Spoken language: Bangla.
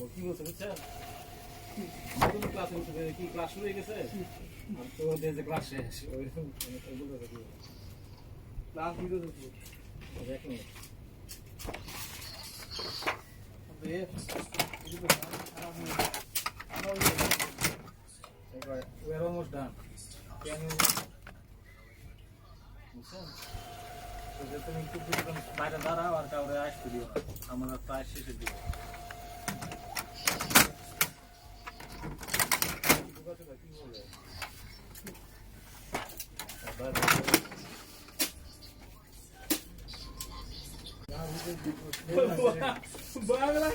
কি বলছে বুঝছেন? ক্লাস কি ক্লাস শুরু হয়ে গেছে? তো যে ক্লাস শেষ ক্লাস ভিডিও দেখ নি we are almost done. Can you তুমি একটু বাইরে দাঁড়াও আর কাউরে আসতে দিও আমরা প্রায় শেষের দিকে বাংলা